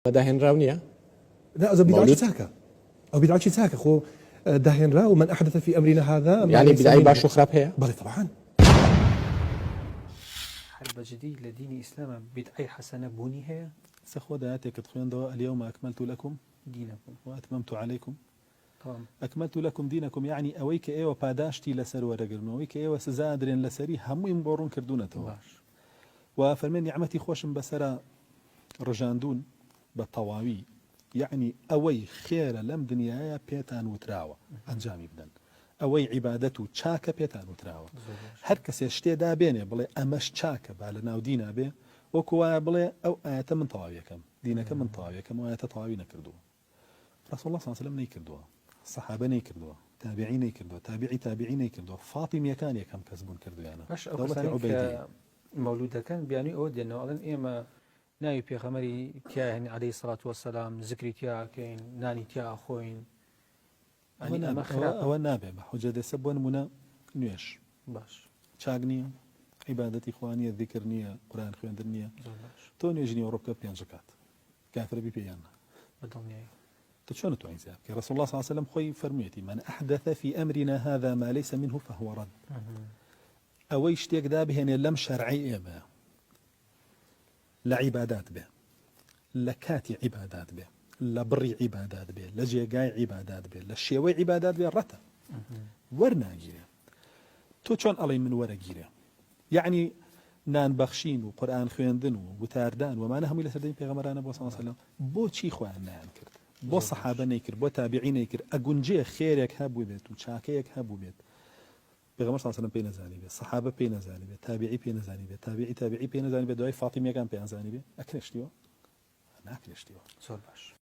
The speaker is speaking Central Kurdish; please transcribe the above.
داهن راونية لا إذا بدعة ساكا أو بدعة ساكا خو داهن را ومن أحدث في أمرنا هذا يعني بدعي باش خراب هي بلى طبعا حرب جديد لدين إسلام بدعي حسنة بوني هي سخوة دعاتك تخوين دواء اليوم أكملت لكم دينكم وأتممت عليكم طبعا أكملت لكم دينكم يعني أويك إيوة باداشتي لسر ورقرن أويك إيوة سزادرين لسري همو ينبورون كردونة باش وفرمين نعمتي خوشم بسرا رجاندون بالطواوي يعني أوي خير لم دنيايا بيتان وتراوة أنجامي بدن أوي عبادته تشاكا بيتان وتراوة هر کەسێ شتێ دابێنێ بڵێ ئەمەش چاکە با لە ناو دینا بێ وەکووایە بڵێ ئەو ئاەتە من تەواویەکەم دینەکە من تەواویەکەم و ئاەتە تەواوی نەکردووە ڕسوڵ الله صلی الله علیه وسلم نەیکردووە سەحابە نەیکردووە تابعی نەیکردووە تابعی نەیکردووە فاتیمیەکان یەکەم کەس بوون کردویانە باش ئەو دەوڵەتی کەسانی عوبەیدی کە مەولودەکان بیانی ئەوە دێنەوە ئەڵێن ئێمە ناوی پێغەمەری تیاهێن عەلەیهی سەڵات وەسەلام زکری تیاکەین نانی تیا ئەخۆین ئەوە نابێ بە حوجە دەسە بۆ نمونە نوێش باش چاک نییە عیبادەتی خوا نییە ذیکر نییە قورئان خوێندن نییە تۆ نوێژنی ئەوڕۆ بکە پێنج ڕەکات کافرە بی پێیان بەدڵنیایی تو چۆن توانین زیاد بکەی رسول الله صلی الله عليه وسلم خۆی فەرموویەتی من أحدث في أمرنا هذا ما ليس منه فهو رد ئەوەی شتێک دابهێنێ لەم شەرعەی ئێمە لە عیبادات بێ لە کاتی عیبادات بێ لە بڕی عیبادات بێ لە جێگای عیبادات بێ لە شێوەی عیبادات بێ ڕەتە وەرناگیرێ تۆ چۆن ئەڵێ من وەرەگیرێ یعنی نان بەخشین و قورئان خوێندن و وتاردان ومانە هەمووی لە سەردەمی پێغەمبەرانە بۆ صلی الله عليه وسلم بۆچی خۆیان نایان کرد بۆ سەحابە نەیکرد بۆ تابعی نەیکرد ئەگونجێ خێرێک هەبوو بێت و چاکەیەک هەبوو بێت پێغەمبەر صلی الله عليه وسلم پێی نەزانی بێت سەحابە پێی نەزانی بێت تابعی پێی نەزانی بێت تابعی پێی نەزانی بێت دوای فاتیمیەکان پێیان زانی بێت ئەکرێشتیوە ناکرێشتیوە زۆر باش